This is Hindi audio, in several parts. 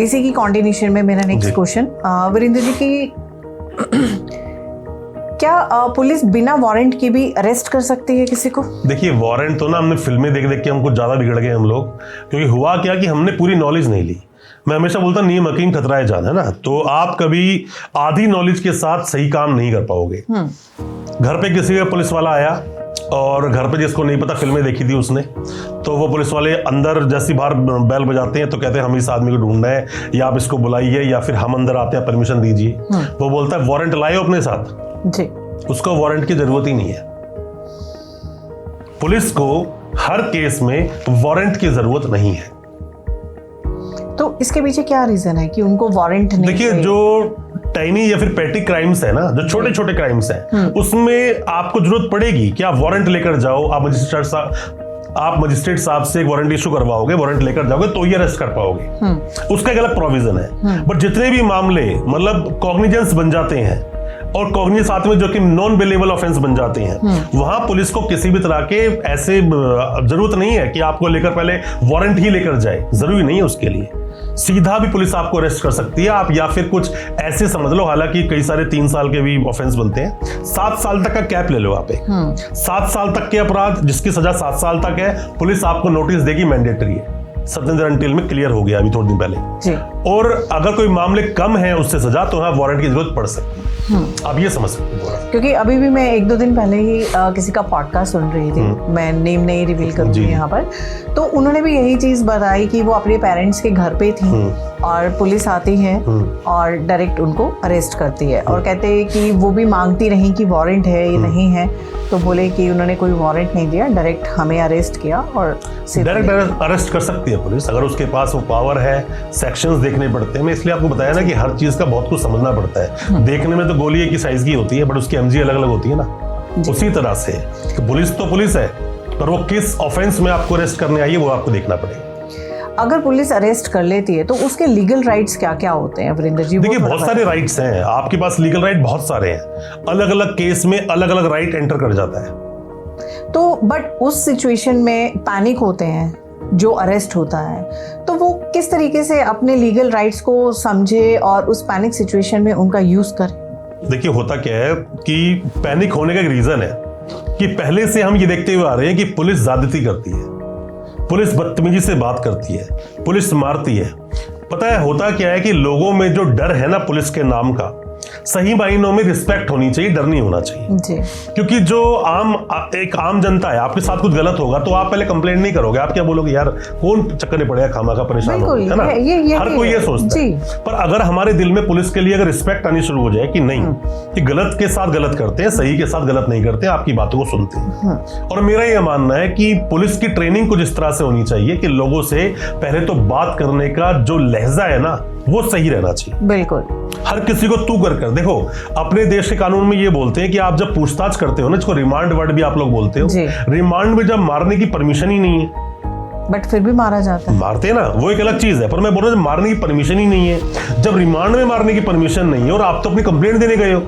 इसी की कॉन्टिन्यूशन में मेरा नेक्स्ट क्वेश्चन, वीरेंद्र जी की क्या पुलिस बिना वारंट के भी अरेस्ट कर सकती है किसी को? देखिए, वारंट तो ना हमने फिल्में देख देख के हमको ज़्यादा बिगड़ गए हम लोग, क्योंकि हुआ क्या कि हमने पूरी नॉलेज नहीं ली। मैं हमेशा बोलता नीम हकीम खतराए जान, है ना। तो आप कभी आधी नॉलेज के साथ सही काम नहीं कर पाओगे। घर पे किसी का पुलिस वाला आया और घर पे जिसको नहीं पता, फिल्में देखी थी उसने, तो वो पुलिस वाले अंदर जैसी बाहर बैल बजाते हैं तो कहते हैं हम इस आदमी को ढूंढना है, या आप इसको बुलाइए, या फिर हम अंदर आते हैं, परमिशन दीजिए। वो बोलता है वारंट लाए हो अपने साथ जी। उसको वारंट की जरूरत ही नहीं है। पुलिस को हर केस में वारंट की जरूरत नहीं है। तो इसके पीछे क्या रीजन है कि उनको वारंट नहीं? देखिए, जो टाइनी या फिर पेटी क्राइम्स है ना, जो छोटे छोटे क्राइम्स हैं, उसमें आपको जरूरत पड़ेगी कि आप वारंट लेकर जाओ। आप मजिस्ट्रेट साहब से एक वारंट इशू करवाओगे, वारंट लेकर जाओगे तो ये अरेस्ट कर पाओगे, उसका एक अलग प्रोविजन है। बट जितने भी मामले मतलब कॉग्निजेंस बन जाते हैं और कॉग्निजेंस साथ में जो कि नॉन बेलेबल ऑफेंस बन जाते हैं, वहां पुलिस को किसी भी तरह के ऐसे जरूरत नहीं है कि आपको लेकर पहले वारंट ही लेकर जाए, जरूरी नहीं है उसके लिए। सीधा भी पुलिस आपको अरेस्ट कर सकती है आप, या फिर कुछ ऐसे समझ लो, हालांकि कई सारे 3 साल के भी ऑफेंस बनते हैं। 7 साल तक का कैप ले लो आप एक। 7 साल तक के अपराध जिसकी सजा 7 साल तक है, पुलिस आपको नोटिस देगी, मैंडेटरी है। सत्येंद्र अंटिल में क्लियर हो गया अभी थोड़े दिन पहले जी। और अगर कोई मामले कम है उससे सजा, तो वहां वारंट की जरूरत पड़ सकती है। आप ये समझ सकते हैं। क्योंकि अभी भी मैं 1-2 दिन पहले ही किसी का पॉडकास्ट सुन रही थी, मैं नेम नहीं रिवील करूंगी यहाँ पर, तो उन्होंने भी यही चीज बताई कि वो अपने पेरेंट्स के घर पे थी और पुलिस आती है और डायरेक्ट उनको अरेस्ट करती है, और कहते हैं कि वो भी मांगती रही कि वारंट है या नहीं है, तो बोले कि उन्होंने कोई वारंट नहीं दिया, डायरेक्ट हमें अरेस्ट किया। और डायरेक्ट अरेस्ट कर सकती है पुलिस अगर उसके पास वो पावर है। सेक्शंस देखने पड़ते हैं। मैं इसलिए आपको बताया ना कि हर चीज का बहुत कुछ समझना पड़ता है। देखने में तो गोली एक ही साइज की होती है, बट उसकी एमजी अलग अलग होती है ना। उसी तरह से पुलिस तो पुलिस है, पर वो किस ऑफेंस में आपको अरेस्ट करने आई है वो आपको देखना पड़ेगा। अगर पुलिस अरेस्ट कर लेती है तो उसके लीगल राइट्स क्या क्या होते हैं वीरेंद्र जी? देखिए, बहुत सारे राइट्स हैं आपके पास, लीगल राइट बहुत सारे हैं। अलग अलग केस में अलग अलग राइट एंटर कर जाता है। तो बट उस सिचुएशन में पैनिक होते हैं जो अरेस्ट होता है, तो वो किस तरीके से अपने लीगल राइट्स को समझे और उस पैनिक सिचुएशन में उनका यूज करे? देखिए, होता क्या है कि पैनिक होने का एक रीजन है कि पहले से हम ये देखते हुए आ रहे हैं कि पुलिस ज्यादती करती है, पुलिस बदतमीजी से बात करती है, पुलिस मारती है। पता है होता क्या है कि लोगों में जो डर है ना पुलिस के नाम का, सही मायनों में रिस्पेक्ट होनी चाहिए, डर नहीं होना चाहिए जी। क्योंकि जो एक आम जनता है, आपके साथ कुछ गलत होगा तो आप पहले कंप्लेंट नहीं करोगे। आप क्या बोलोगे, यार कौन चक्कर में पड़ेगा, खामा का परेशान हो, है ना। हर कोई ये सोचता है। पर अगर हमारे दिल में पुलिस के लिए अगर रिस्पेक्ट आनी शुरू हो जाए कि नहीं, कि गलत के साथ गलत करते हैं, सही के साथ गलत नहीं करते, आपकी बातों को सुनते हैं। और मेरा यह मानना है कि पुलिस की ट्रेनिंग कुछ इस तरह से होनी चाहिए कि लोगों से पहले तो बात करने का जो लहजा है ना, वो सही रहना चाहिए। बिल्कुल, हर किसी को तू कर देखो। अपने देश के कानून में ये बोलते हैं कि आप जब पूछताछ करते हो ना, जिसको रिमांड वर्ड भी आप लोग बोलते हो, रिमांड में जब मारने की परमिशन ही नहीं है, बट फिर भी मारा जाता है। मारते हैं ना, वो एक अलग चीज है। पर मैं बोल रहा हूँ मारने की परमिशन ही नहीं है, जब रिमांड में मारने की परमिशन नहीं है और आप तो अपनी कंप्लेंट देने गए हो,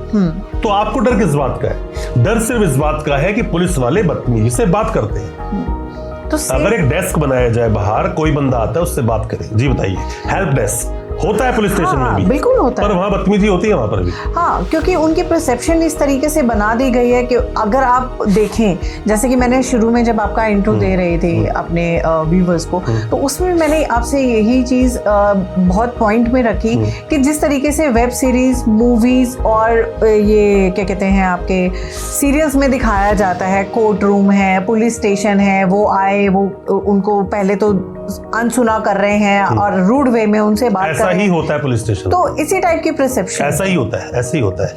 तो आपको डर किस बात का है? डर सिर्फ इस बात का है कि पुलिस वाले बदतमीजी से बात करते हैं। तो अगर एक डेस्क बनाया जाए बाहर, कोई बंदा आता है उससे बात करे, जी बताइए, हेल्प डेस्क होता है पुलिस स्टेशन में भी, बिल्कुल होता है, पर वहाँ बदतमीजी होती है वहाँ पर भी। हाँ, क्योंकि उनकी परसेप्शन इस तरीके से बना दी गई है कि अगर आप देखें, जैसे कि मैंने शुरू में जब आपका इंट्रो दे रही थी अपने व्यूवर्स को, तो उसमें मैंने आपसे यही चीज बहुत पॉइंट में रखी कि जिस तरीके से वेब सीरीज, मूवीज और ये क्या कहते हैं आपके सीरियल्स में दिखाया जाता है, कोर्ट रूम है, पुलिस स्टेशन है, वो आए, वो उनको पहले तो अनसुना कर रहे हैं और रूड वे में उनसे बात कर रहे हैं। ऐसा ही होता है पुलिस स्टेशन, तो इसी टाइप की परसेप्शन, ऐसा ही होता है, ऐसा ही होता है।